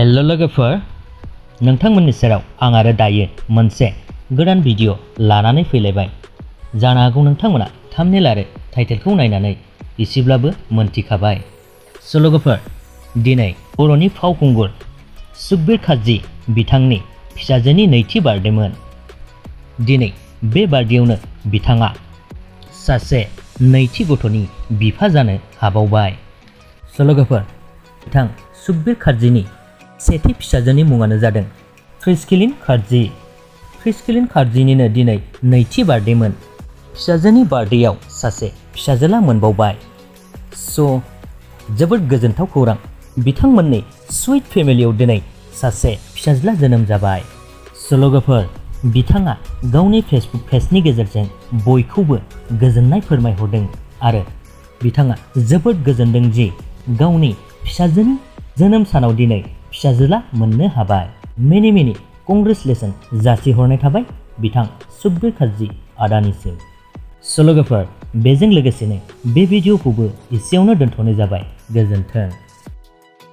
Hello लोगोफोर, नोंथांमोननि सेराव आं आरो दायो मोनसे गोदान भिडिअ लानानै फैलायबाय। जानो हागौ नोंथांमोना थाम्बनेल आरो टाइटेलखौ नायनानै एसेब्लाबो मोनथिखाबाय। स' लोगोफोर, दिनै बर'नि फावखुंगुर सुकबिर काजী बिथांनि फिसाजोनि नैथि बार्थडेमोन। दिनै बे बार्थडेयावनो बिथाङा सासे नैथि गथ'नि बिफा जानो हाबावबाय। स' लोगोफोर, बिथां सुकबिर काजीनि सेथि फिसाजोनि मुङानो जादों काrzee। काrzीनिनो दिनै नैथि बार्थडेमोन। फिसाजोनि बार्थडेयाव सासे फिसाजोला मोनबावबाय। स' जोबोद गोजोनथाव खौरां, बिथांमोननि सुइट फेमिलियाव दिनै सासे फिसाज्ला जोनोम जाबाय। स' लोगोफोर, बिथाङा गावनि फेसबुक पेजनि गेजेरजों बयखौबो गोजोननाय फोरमायहरदों आरो बिथाङा जोबोद गोजोनदों जि गावनि फिसाजोनि जोनोम सानाव दिनै फिसाजोला मोननो हाबाय। मेनि कंग्रेचुलेसन जासिहरनाय थाबाय बिथां सुकबिर काजী आदानिसिम। स' लोगोफोर, बेजों लोगोसेनो बे भिडिअखौबो एसेयावनो दोनथ'नाय जाबाय। गोजोन्थों।